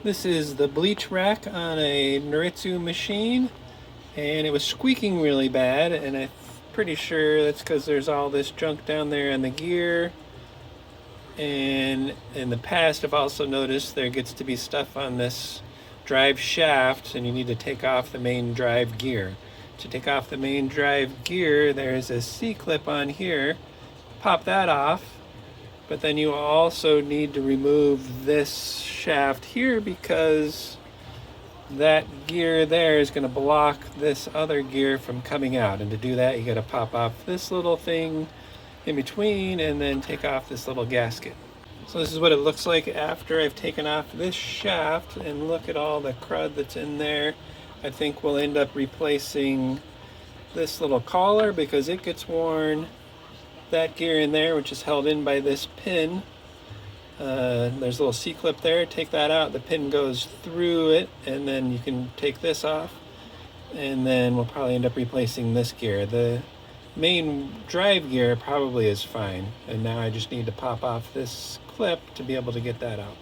This is the bleach rack on a Noritsu machine, and it was squeaking really bad, and I'm pretty sure that's because there's all this junk down there in the gear. And in the past, I've also noticed there gets to be stuff on this drive shaft, and you need to take off the main drive gear. To take off the main drive gear, there's a C-clip on here. Pop that off, but then you also need to remove this shaft here because that gear there is going to block this other gear from coming out. And to do that, you got to pop off this little thing in between and then take off this little gasket. So this is what it looks like after I've taken off this shaft, and look at all the crud that's in there. I think we'll end up replacing this little collar because it gets worn. That gear in there, which is held in by this pin, there's a little C-clip there. Take that out, the pin goes through it, and then you can take this off, and then we'll probably end up replacing this gear. The main drive gear probably is fine, and now I just need to pop off this clip to be able to get that out.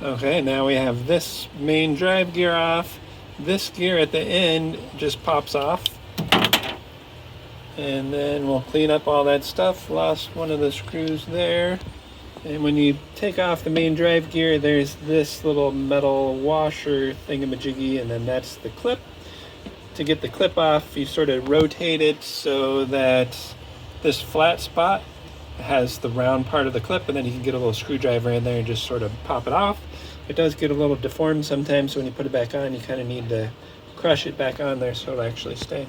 Okay, now we have this main drive gear off. This gear at the end just pops off, and then we'll clean up all that stuff. Lost one of the screws there. And when you take off the main drive gear, there's this little metal washer thingamajiggy, and then that's the clip. To get the clip off, you sort of rotate it so that this flat spot has the round part of the clip, and then you can get a little screwdriver in there and just sort of pop it off. It does get a little deformed sometimes, so when you put it back on, you kind of need to crush it back on there so it'll actually stay.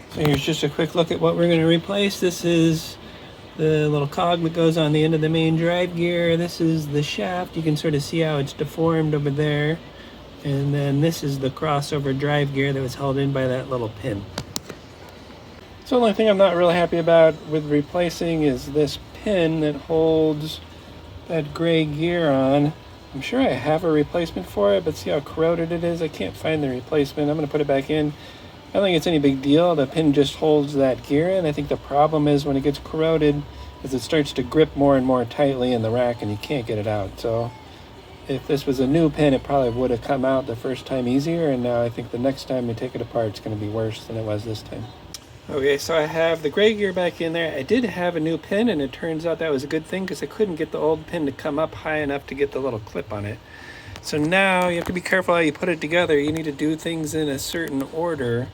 So here's just a quick look at what we're going to replace. This is the little cog that goes on the end of the main drive gear. This is the shaft. You can sort of see how it's deformed over there. And then this is the crossover drive gear that was held in by that little pin. So the only thing I'm not really happy about with replacing is this pin that holds that gray gear on. I'm sure I have a replacement for it, but see how corroded it is? I can't find the replacement. I'm going to put it back in. I don't think it's any big deal. The pin just holds that gear in. I think the problem is when it gets corroded is it starts to grip more and more tightly in the rack and you can't get it out. So if this was a new pin, it probably would have come out the first time easier, and now I think the next time we take it apart it's going to be worse than it was this time. Okay, so I have the gray gear back in there. I did have a new pin, and it turns out that was a good thing because I couldn't get the old pin to come up high enough to get the little clip on it. So now you have to be careful how you put it together. You need to do things in a certain order.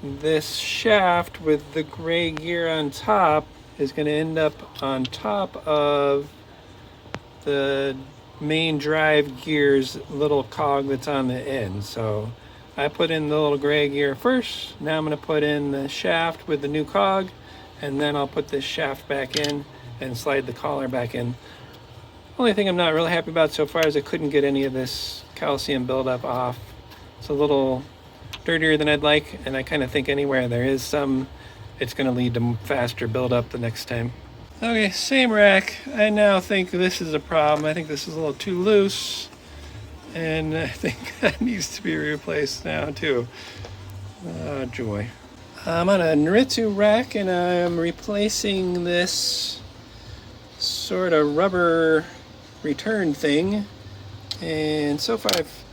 This shaft with the gray gear on top is going to end up on top of the main drive gear's little cog that's on the end. So I put in the little gray gear first. Now I'm going to put in the shaft with the new cog, and then I'll put this shaft back in and slide the collar back in. Only thing I'm not really happy about so far is I couldn't get any of this calcium buildup off. It's a little dirtier than I'd like, and I kind of think anywhere there is some, it's going to lead to faster buildup the next time. Okay, same rack. I now think this is a problem. I think this is a little too loose, and I think that needs to be replaced now too. Oh joy. I'm on a Noritsu rack, and I'm replacing this sort of rubber return thing, and so far I've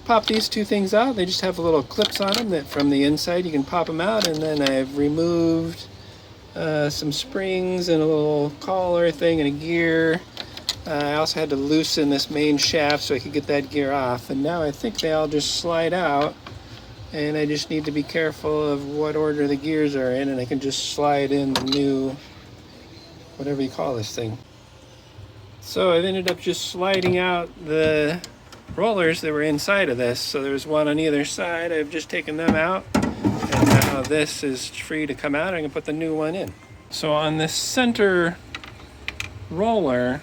popped these two things out. They just have little clips on them that from the inside you can pop them out, and then I've removed some springs and a little collar thing and a gear. I also had to loosen this main shaft so I could get that gear off, and now I think they all just slide out, and I just need to be careful of what order the gears are in, and I can just slide in the new, whatever you call this thing. So I've ended up just sliding out the rollers that were inside of this. So there's one on either side. I've just taken them out, and now this is free to come out. I can put the new one in. So on this center roller,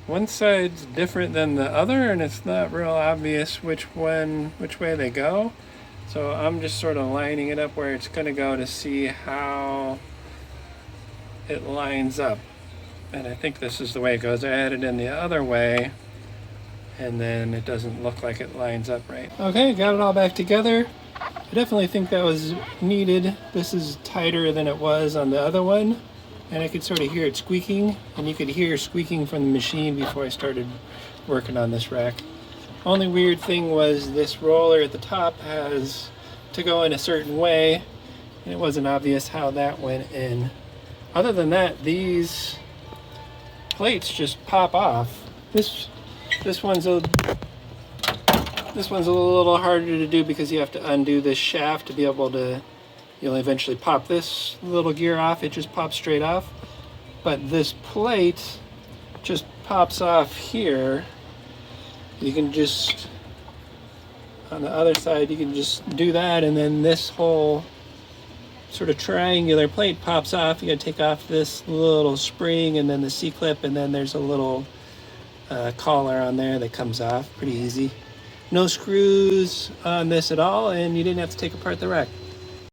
one side's different than the other, and it's not real obvious which way they go. So I'm just sort of lining it up where it's going to go to see how it lines up. And I think this is the way it goes. I had it in the other way, and then it doesn't look like it lines up right. Okay, got it all back together. I definitely think that was needed. This is tighter than it was on the other one, and I could sort of hear it squeaking, and you could hear squeaking from the machine before I started working on this rack. Only weird thing was this roller at the top has to go in a certain way, and it wasn't obvious how that went in. Other than that, these plates just pop off. This one's a little harder to do because you have to undo this shaft to be able to. You'll eventually pop this little gear off. It just pops straight off. But this plate just pops off here. You can just, on the other side, you can just do that, and then this whole sort of triangular plate pops off. You gotta take off this little spring and then the C-clip, and then there's a little collar on there that comes off. Pretty easy. No screws on this at all, and you didn't have to take apart the rack.